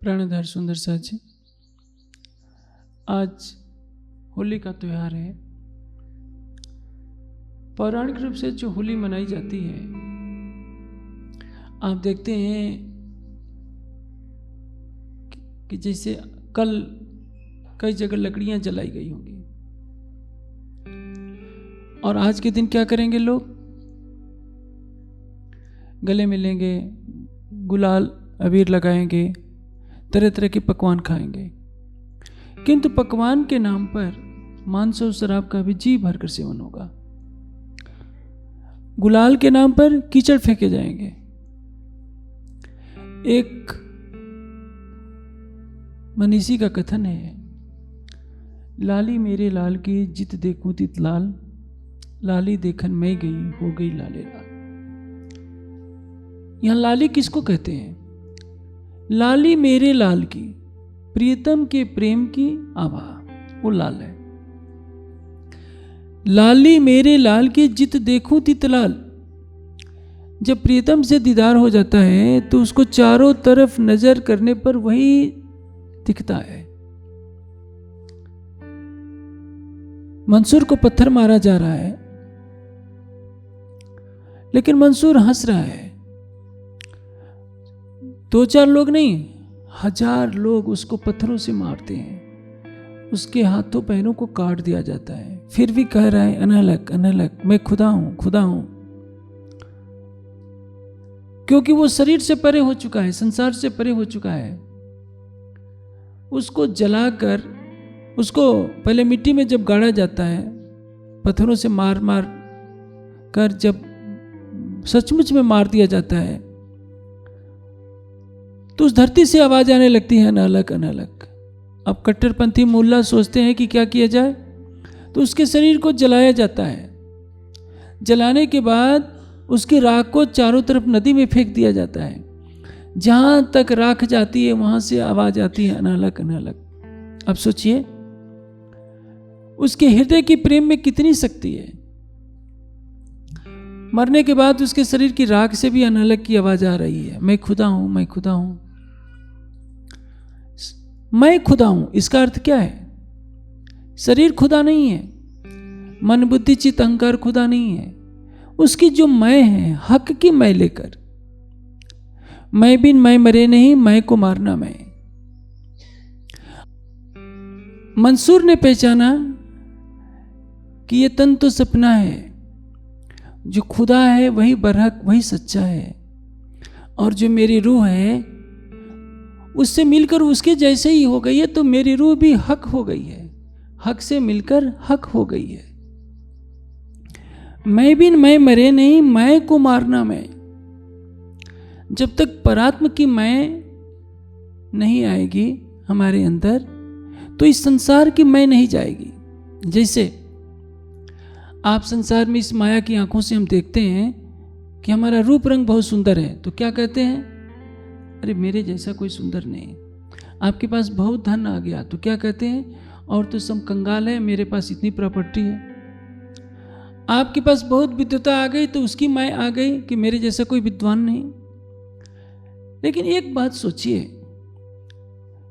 प्राणधार सुंदर साथ जी, आज होली का त्यौहार है। पौराणिक रूप से जो होली मनाई जाती है, आप देखते हैं कि जैसे कल कई जगह लकड़ियां जलाई गई होंगी, और आज के दिन क्या करेंगे लोग? गले मिलेंगे, गुलाल अबीर लगाएंगे, तरह तरह के पकवान खाएंगे। किंतु पकवान के नाम पर मांस और शराब का भी जी भरकर सेवन होगा। गुलाल के नाम पर कीचड़ फेंके जाएंगे। एक मनीषी का कथन है, लाली मेरे लाल की जित देखूं तित लाल, लाली देखन मैं गई हो गई लाले लाल। यहां लाली किसको कहते हैं? लाली मेरे लाल की, प्रियतम के प्रेम की आभा, वो लाल है। लाली मेरे लाल की जित देखूं तित लाल। जब प्रियतम से दीदार हो जाता है तो उसको चारों तरफ नजर करने पर वही दिखता है। मंसूर को पत्थर मारा जा रहा है, लेकिन मंसूर हंस रहा है। 2-4 लोग नहीं, 1000 लोग उसको पत्थरों से मारते हैं, उसके हाथों पैरों को काट दिया जाता है, फिर भी कह रहा है अनहलक अनहलक, मैं खुदा हूं खुदा हूं। क्योंकि वो शरीर से परे हो चुका है, संसार से परे हो चुका है। उसको जलाकर, उसको पहले मिट्टी में जब गाड़ा जाता है, पत्थरों से मार मार कर जब सचमुच में मार दिया जाता है, तो उस धरती से आवाज आने लगती है अनहलक अनहलक। अब कट्टरपंथी मुल्ला सोचते हैं कि क्या किया जाए, तो उसके शरीर को जलाया जाता है। जलाने के बाद उसकी राख को चारों तरफ नदी में फेंक दिया जाता है। जहां तक राख जाती है वहां से आवाज आती है अनहलक अनहलक। अब सोचिए उसके हृदय की प्रेम में कितनी शक्ति है। मरने के बाद उसके शरीर की राख से भी अनहलक की आवाज आ रही है, मैं खुदा हूं मैं खुदा हूं। मैं खुदा हूं, इसका अर्थ क्या है? शरीर खुदा नहीं है, मन बुद्धि चित्त अहंकार खुदा नहीं है। उसकी जो मैं है, हक की मैं लेकर, मैं बिन मैं मरे नहीं, मैं को मारना मैं। मंसूर ने पहचाना कि ये तन तो सपना है, जो खुदा है वही बरहक वही सच्चा है, और जो मेरी रूह है उससे मिलकर उसके जैसे ही हो गई है, तो मेरी रूह भी हक हो गई है, हक से मिलकर हक हो गई है। मैं बिन मैं मरे नहीं, मैं को मारना मैं। जब तक परात्म की मैं नहीं आएगी हमारे अंदर, तो इस संसार की मैं नहीं जाएगी। जैसे आप संसार में इस माया की आंखों से हम देखते हैं कि हमारा रूप रंग बहुत सुंदर है, तो क्या कहते हैं? अरे मेरे जैसा कोई सुंदर नहीं। आपके पास बहुत धन आ गया तो क्या कहते हैं? और तो सब कंगाल है, मेरे पास इतनी प्रॉपर्टी है। आपके पास बहुत विद्वता आ गई तो उसकी माय आ गई कि मेरे जैसा कोई विद्वान नहीं। लेकिन एक बात सोचिए,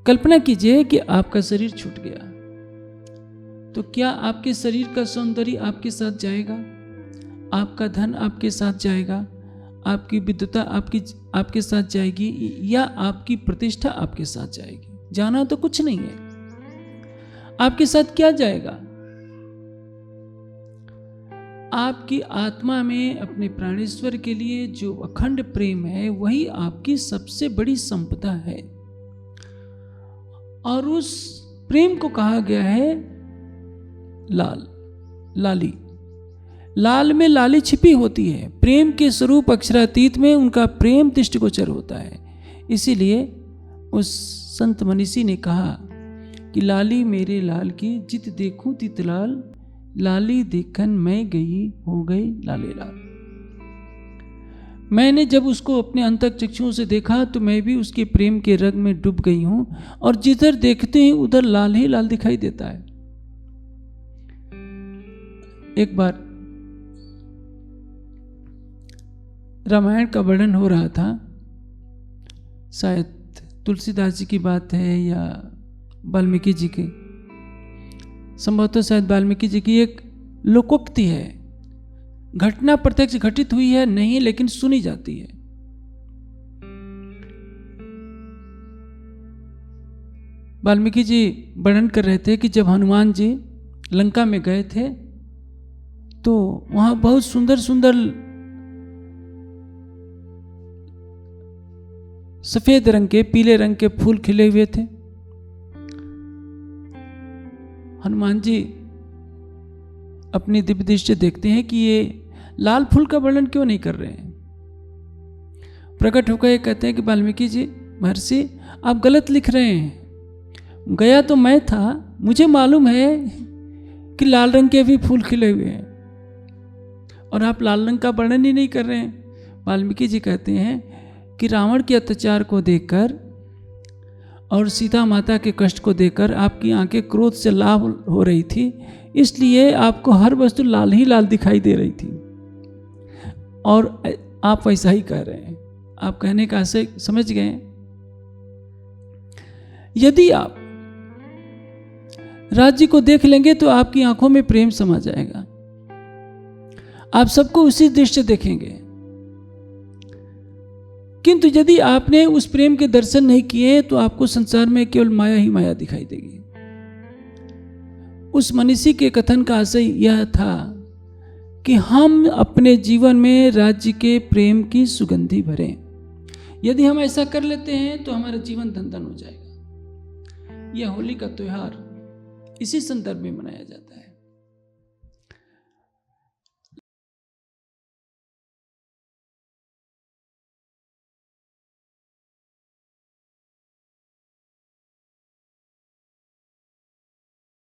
कल्पना कीजिए कि आपका शरीर छूट गया, तो क्या आपके शरीर का सौंदर्य आपके साथ जाएगा? आपका धन आपके साथ जाएगा? आपकी विद्वता आपके साथ जाएगी, या आपकी प्रतिष्ठा आपके साथ जाएगी? जाना तो कुछ नहीं है। आपके साथ क्या जाएगा? आपकी आत्मा में अपने प्राणेश्वर के लिए जो अखंड प्रेम है, वही आपकी सबसे बड़ी संपदा है। और उस प्रेम को कहा गया है लाल, लाली। लाल में लाली छिपी होती है। प्रेम के स्वरूप अक्षरातीत में उनका प्रेम दृष्टिगोचर होता है। इसीलिए उस संत मनीषी ने कहा कि लाली मेरे लाल की जित देखूं तित लाल, लाली देखन मैं गई हो गई लाले लाल। मैंने जब उसको अपने अंतक चक्षुओं से देखा तो मैं भी उसके प्रेम के रंग में डूब गई हूं, और जिधर देखते हैं उधर लाल ही लाल दिखाई देता है। एक बार रामायण का वर्णन हो रहा था, शायद तुलसीदास जी की बात है या वाल्मीकि जी की, संभवतः शायद वाल्मीकि जी की एक लोकोक्ति है। घटना प्रत्यक्ष घटित हुई है नहीं, लेकिन सुनी जाती है। वाल्मीकि जी वर्णन कर रहे थे कि जब हनुमान जी लंका में गए थे तो वहां बहुत सुंदर सुंदर सफेद रंग के, पीले रंग के फूल खिले हुए थे। हनुमान जी अपनी दिव्य दृष्टि से देखते हैं कि ये लाल फूल का वर्णन क्यों नहीं कर रहे हैं। प्रकट होकर ये कहते हैं कि वाल्मीकि जी महर्षि आप गलत लिख रहे हैं। गया तो मैं था, मुझे मालूम है कि लाल रंग के भी फूल खिले हुए हैं और आप लाल रंग का वर्णन ही नहीं कर रहे हैं। वाल्मीकि जी कहते हैं कि रावण के अत्याचार को देखकर और सीता माता के कष्ट को देखकर आपकी आंखें क्रोध से लाल हो रही थी, इसलिए आपको हर वस्तु लाल ही लाल दिखाई दे रही थी। और आप वैसा ही कह रहे हैं। आप कहने का आशय समझ गए। यदि आप राज्य को देख लेंगे तो आपकी आंखों में प्रेम समा जाएगा, आप सबको उसी दृष्टि से देखेंगे। किंतु यदि आपने उस प्रेम के दर्शन नहीं किए तो आपको संसार में केवल माया ही माया दिखाई देगी। उस मनीषी के कथन का आशय यह था कि हम अपने जीवन में राज्य के प्रेम की सुगंधी भरें। यदि हम ऐसा कर लेते हैं तो हमारा जीवन धन धन हो जाएगा। यह होली का त्योहार इसी संदर्भ में मनाया जाता है।